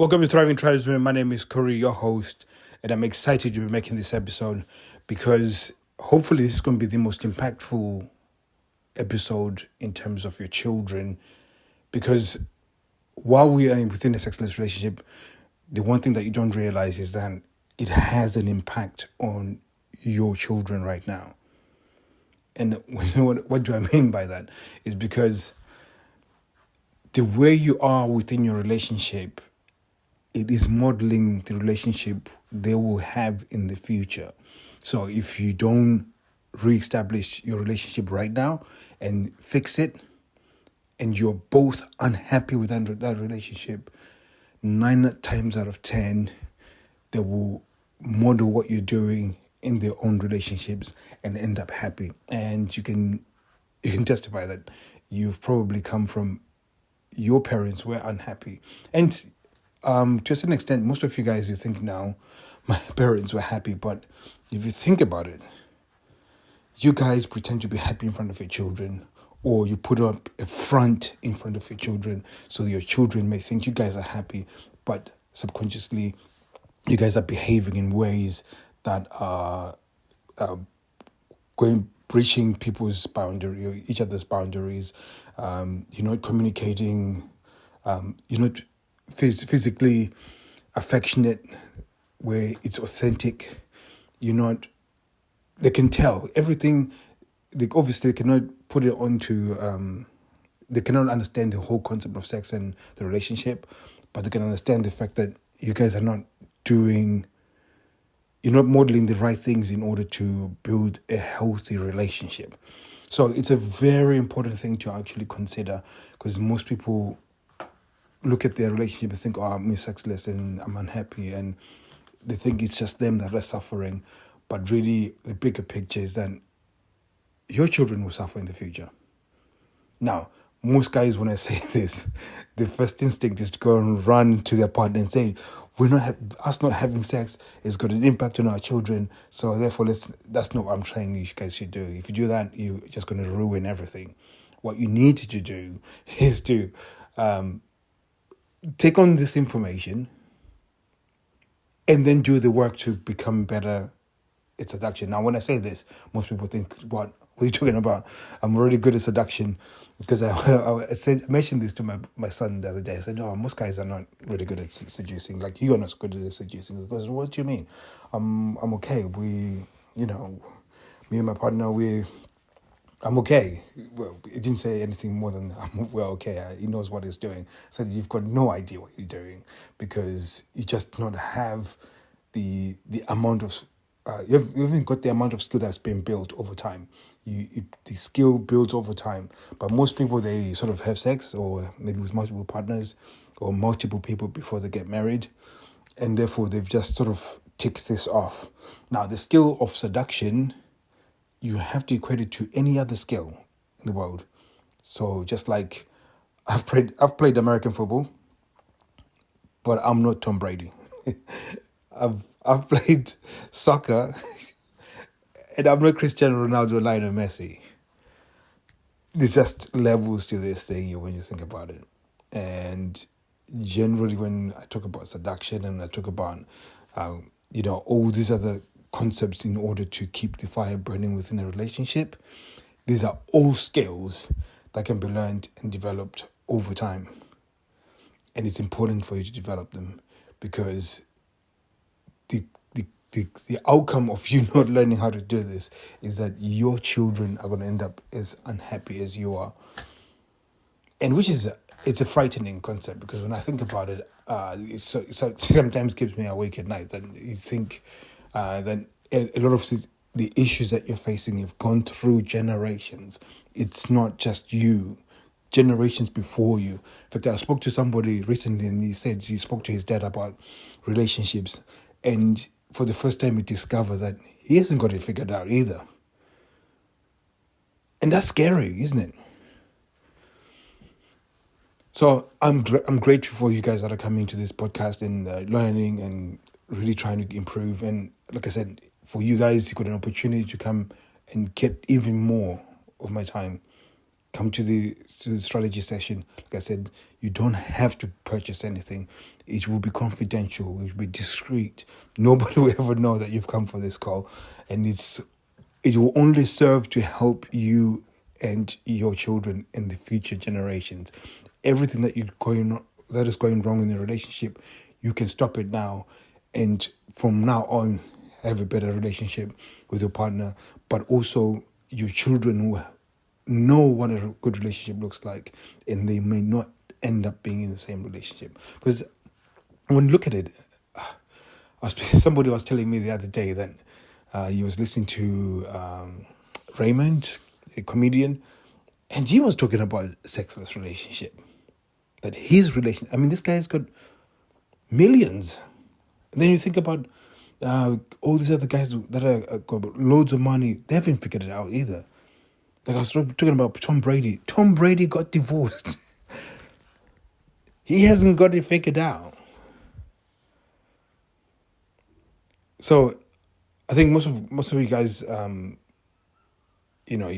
Welcome to Thriving Tribesmen. My name is Kuri, your host, and I'm excited to be making this episode because hopefully this is going to be the most impactful episode in terms of your children. Because while we are within a sexless relationship, the one thing that you don't realize is that it has an impact on your children right now. And what do I mean by that? Is because the way you are within your relationship, it is modeling the relationship they will have in the future. So if you don't reestablish your relationship right now and fix it, and you're both unhappy with that relationship, 9 times out of 10, they will model what you're doing in their own relationships and end up happy. And you can testify that you've probably come from your parents were unhappy. And to a certain extent, most of you guys, you think now, my parents were happy. But if you think about it, you guys pretend to be happy in front of your children, or you put up a front in front of your children so your children may think you guys are happy, but subconsciously, you guys are behaving in ways that are breaching people's boundary, each other's boundaries. You're not communicating. You're not physically affectionate where it's authentic. You're not. They can tell everything. They obviously cannot put it onto. They cannot understand the whole concept of sex and the relationship, but they can understand the fact that you guys are not doing. You're not modeling the right things in order to build a healthy relationship. So it's a very important thing to actually consider, because most people look at their relationship and think, oh, I'm sexless and I'm unhappy, and they think it's just them that are suffering. But really, the bigger picture is that your children will suffer in the future. Now, most guys, when I say this, the first instinct is to go and run to their partner and say, us not having sex is got an impact on our children, so therefore that's not what I'm saying you guys should do. If you do that, you're just going to ruin everything. What you need to do is to take on this information and then do the work to become better at seduction. Now, when I say this, most people think, what are you talking about? I'm already good at seduction, because I mentioned this to my son the other day. I said, no, most guys are not really good at seducing. Like, you're not good at seducing. Because what do you mean? I'm okay. Me and my partner, I'm okay. Well, he didn't say anything more than we're okay. He knows what he's doing. So you've got no idea what you're doing, because you just not have the amount of you haven't got the amount of skill that's been built over time. The skill builds over time. But most people, they sort of have sex, or maybe with multiple partners or multiple people before they get married, and therefore they've just sort of ticked this off. Now, the skill of seduction, you have to equate it to any other skill in the world. So just like I've played American football, but I'm not Tom Brady. I've played soccer, and I'm not Cristiano Ronaldo or Lionel Messi. There's just levels to this thing when you think about it. And generally, when I talk about seduction and I talk about, all these other concepts in order to keep the fire burning within a relationship, these are all skills that can be learned and developed over time. And it's important for you to develop them, because the outcome of you not learning how to do this is that your children are going to end up as unhappy as you are. And it's a frightening concept, because when I think about it, it sometimes keeps me awake at night. That you think that a lot of the issues that you're facing have gone through generations. It's not just you. Generations before you. In fact, I spoke to somebody recently, and he said he spoke to his dad about relationships, and for the first time he discovered that he hasn't got it figured out either. And that's scary, isn't it? So I'm grateful for you guys that are coming to this podcast and learning and really trying to improve. And like I said, for you guys, you got an opportunity to come and get even more of my time. come to the strategy session. Like I said, you don't have to purchase anything. It will be confidential. It will be discreet. Nobody will ever know that you've come for this call, and it will only serve to help you and your children in the future generations. Everything that is going wrong in the relationship, you can stop it now, and from now on, have a better relationship with your partner. But also, your children will know what a good relationship looks like, and they may not end up being in the same relationship. Because when you look at it, somebody was telling me the other day that he was listening to Raymond, a comedian, and he was talking about sexless relationship. That his relation, I mean, this guy's got millions. And then you think about all these other guys that are got loads of money. They haven't figured it out either. Like I was talking about Tom Brady. Tom Brady got divorced. He hasn't got it figured out. So I think most of you guys, you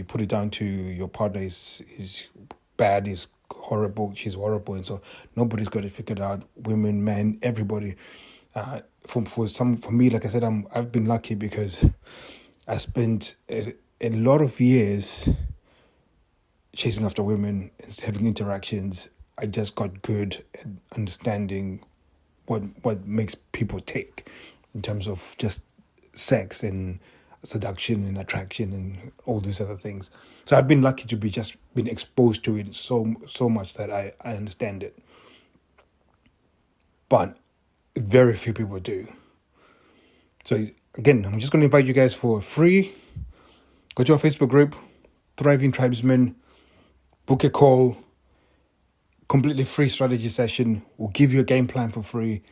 put it down to your partner is bad, is horrible, she's horrible, and so nobody's got it figured out. Women, men, everybody. For me, like I said, I've been lucky because I spent a lot of years chasing after women and having interactions. I just got good at understanding what makes people tick in terms of just sex and seduction and attraction and all these other things. So I've been lucky to be just been exposed to it so much that I understand it. But very few people do. So again, I'm just going to invite you guys for free. Go to our Facebook group, Thriving Tribesmen, book a call, completely free strategy session. We'll give you a game plan for free.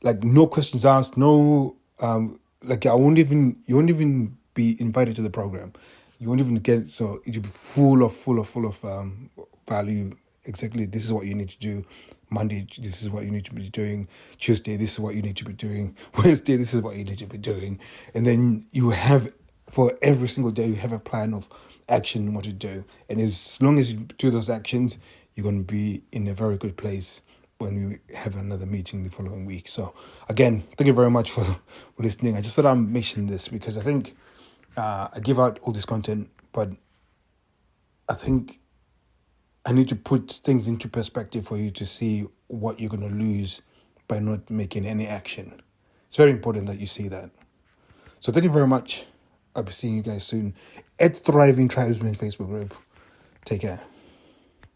Like no questions asked, no, you won't even be invited to the program. You won't even get, so it'll be full of value. Exactly, this is what you need to do. Monday, this is what you need to be doing. Tuesday, this is what you need to be doing. Wednesday, this is what you need to be doing. And then you have, for every single day, you have a plan of action, what to do. And as long as you do those actions, you're going to be in a very good place when we have another meeting the following week. So again, thank you very much for listening. I just thought I'd mention this because I think I give out all this content, but I think I need to put things into perspective for you to see what you're going to lose by not making any action. It's very important that you see that. So thank you very much. I'll be seeing you guys soon at Thriving Tribesmen Facebook group. Take care.